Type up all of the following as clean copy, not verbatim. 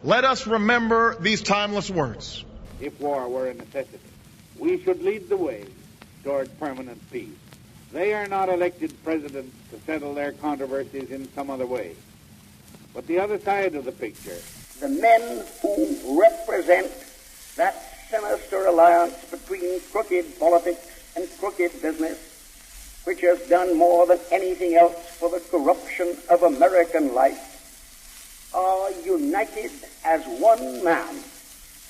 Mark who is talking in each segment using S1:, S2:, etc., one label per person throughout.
S1: let us remember these timeless words.
S2: If war were a necessity, we should lead the way toward permanent peace. They are not elected presidents to settle their controversies in some other way. But the other side of the picture,
S3: the men who represent that sinister alliance between crooked politics and crooked business, which has done more than anything else for the corruption of American life, are united as one man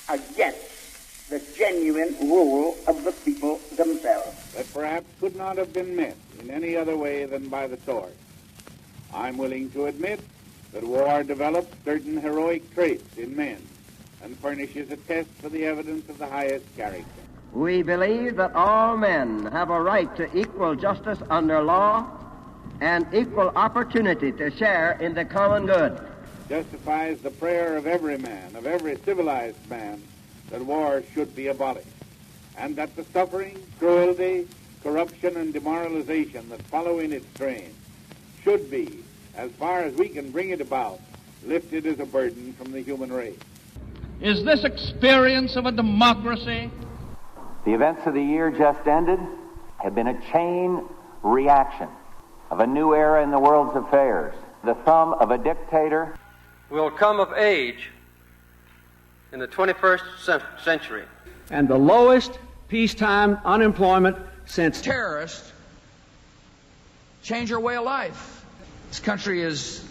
S3: against the genuine rule of the people themselves.
S2: That perhaps could not have been met in any other way than by the sword. I'm willing to admit that war develops certain heroic traits in men and furnishes a test for the evidence of the highest character.
S4: We believe that all men have a right to equal justice under law and equal opportunity to share in the common good.
S2: Justifies the prayer of every man, of every civilized man, that war should be abolished, and that the suffering, cruelty, corruption, and demoralization that follow in its train should be, as far as we can bring it about, lifted as a burden from the human race.
S5: Is this experience of a democracy?
S6: The events of the year just ended have been a chain reaction of a new era in the world's affairs. The thumb of a dictator
S7: will come of age in the 21st century.
S8: And the lowest peacetime unemployment since
S9: terrorists change our way of life. This country is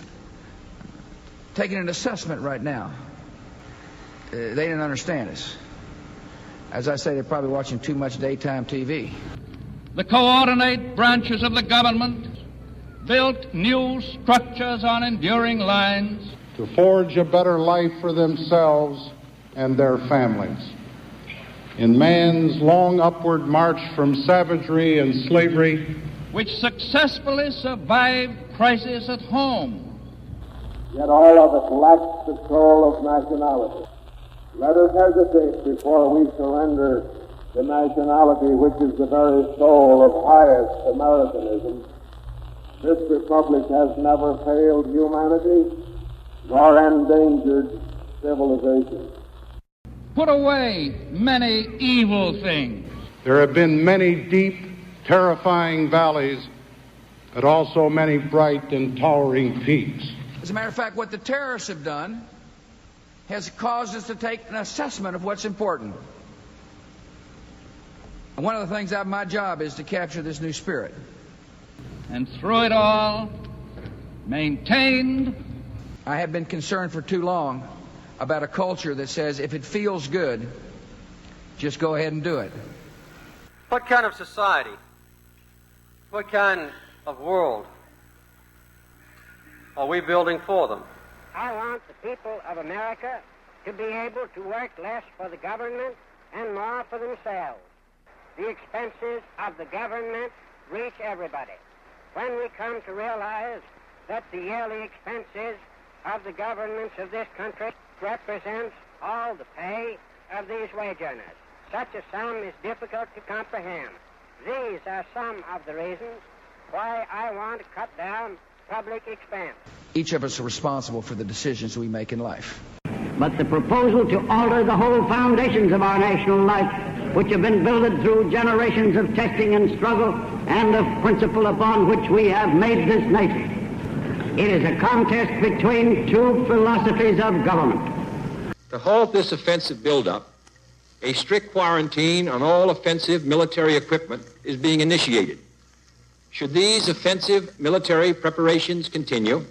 S9: taking an assessment right now. They didn't understand us. As I say, they're probably watching too much daytime TV.
S5: The coordinate branches of the government built new structures on enduring lines
S10: to forge a better life for themselves and their families. In man's long upward march from savagery and slavery,
S5: which successfully survived crisis at home.
S11: Yet all of us lack the soul of nationality. Let us hesitate before we surrender the nationality which is the very soul of highest Americanism. This republic has never failed humanity nor endangered civilization.
S5: Put away many evil things.
S10: There have been many deep, terrifying valleys, but also many bright and towering peaks.
S9: As a matter of fact, what the terrorists have done has caused us to take an assessment of what's important. And one of the things my job is to capture this new spirit.
S5: And through it all, maintained.
S9: I have been concerned for too long about a culture that says if it feels good, just go ahead and do it.
S7: What kind of society, what kind of world are we building for them?
S12: I want the people of America to be able to work less for the government and more for themselves. The expenses of the government reach everybody. When we come to realize that the yearly expenses of the governments of this country represents all the pay of these wage earners, such a sum is difficult to comprehend. These are some of the reasons why I want to cut down public expense.
S9: Each of us are responsible for the decisions we make in life.
S13: But the proposal to alter the whole foundations of our national life, which have been builded through generations of testing and struggle and of principle upon which we have made this nation, it is a contest between two philosophies of government.
S14: To halt this offensive buildup, a strict quarantine on all offensive military equipment is being initiated. Should these offensive military preparations continue,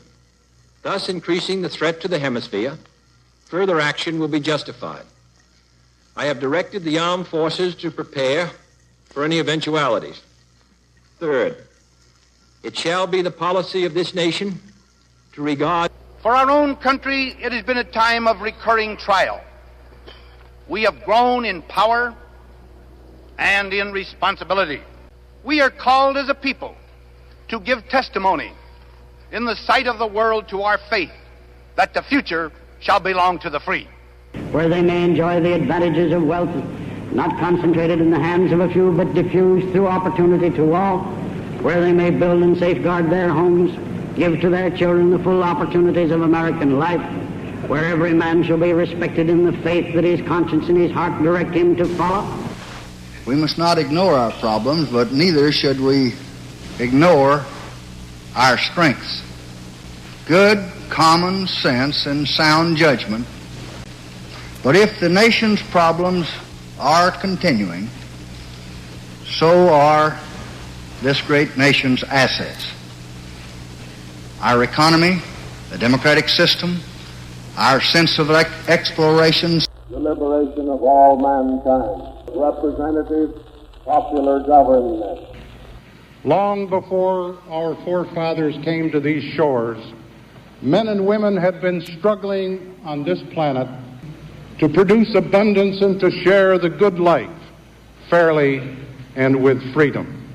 S14: thus increasing the threat to the hemisphere, further action will be justified. I have directed the armed forces to prepare for any eventualities. Third, it shall be the policy of this nation to regard...
S15: For our own country, it has been a time of recurring trial. We have grown in power and in responsibility. We are called as a people to give testimony in the sight of the world to our faith that the future shall belong to the free.
S13: Where they may enjoy the advantages of wealth, not concentrated in the hands of a few, but diffused through opportunity to all. Where they may build and safeguard their homes, give to their children the full opportunities of American life. where every man shall be respected in the faith that his conscience and his heart direct him to follow.
S16: We must not ignore our problems, but neither should we ignore our strengths. Good common sense and sound judgment. But if the nation's problems are continuing, so are this great nation's assets. Our economy, the democratic system, our sense of exploration.
S11: The liberation of all mankind. Representative, popular government.
S10: Long before our forefathers came to these shores, men and women had been struggling on this planet to produce abundance and to share the good life fairly and with freedom.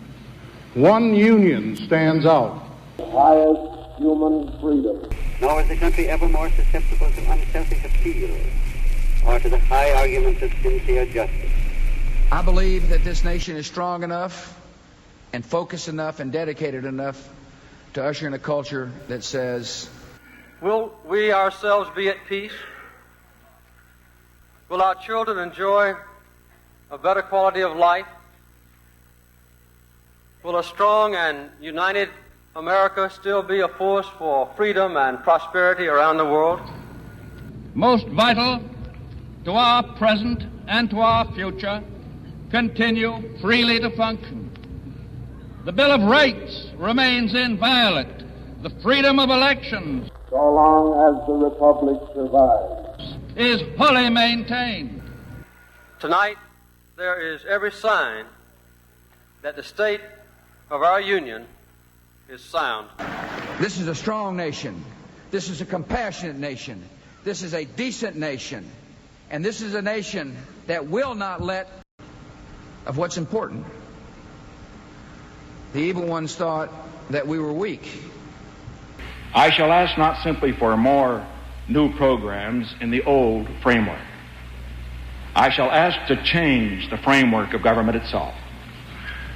S10: One union stands out.
S11: Highest human freedom.
S17: Nor is the country ever more susceptible to unselfish appeal or to the high arguments of sincere justice.
S9: I believe that this nation is strong enough and focused enough and dedicated enough to usher in a culture that says,
S7: will we ourselves be at peace? Will our children enjoy a better quality of life? Will a strong and united America still be a force for freedom and prosperity around the world?
S5: Most vital to our present and to our future, continue freely to function. The Bill of Rights remains inviolate. The freedom of elections,
S11: so long as the Republic survives,
S5: is fully maintained.
S7: Tonight, there is every sign that the state of our Union is sound.
S9: this is a strong nation. This is a compassionate nation. This is a decent nation. And this is a nation that will not let of what's important. The evil ones thought that we were weak.
S18: I shall ask not simply for more new programs in the old framework. I shall ask to change the framework of government itself,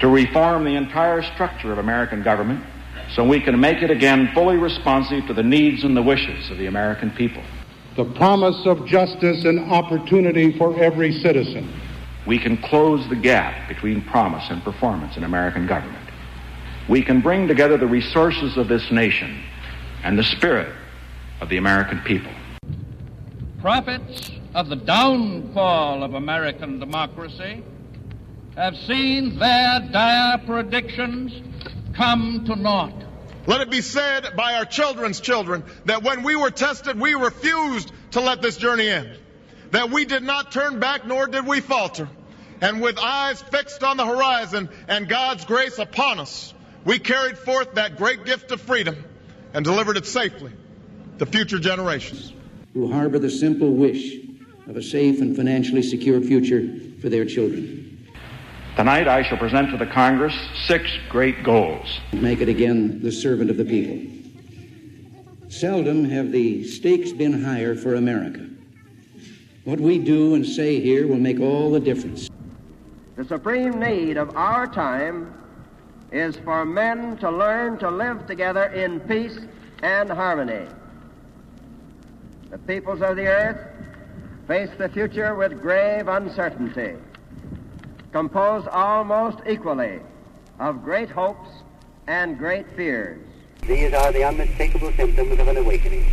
S18: to reform the entire structure of American government so we can make it again fully responsive to the needs and the wishes of the American people.
S10: The promise of justice and opportunity for every citizen.
S18: We can close the gap between promise and performance in American government. We can bring together the resources of this nation and the spirit of the American people.
S5: Prophets of the downfall of American democracy have seen their dire predictions come to naught.
S1: Let it be said by our children's children that when we were tested, we refused to let this journey end. That we did not turn back, nor did we falter. And with eyes fixed on the horizon and God's grace upon us, we carried forth that great gift of freedom and delivered it safely to future generations.
S19: Who harbor the simple wish of a safe and financially secure future for their children.
S18: Tonight I shall present to the Congress 6 great goals.
S19: Make it again the servant of the people. Seldom have the stakes been higher for America. What we do and say here will make all the difference.
S4: The supreme need of our time is for men to learn to live together in peace and harmony. The peoples of the earth face the future with grave uncertainty, composed almost equally of great hopes and great fears.
S17: These are the unmistakable symptoms of an awakening.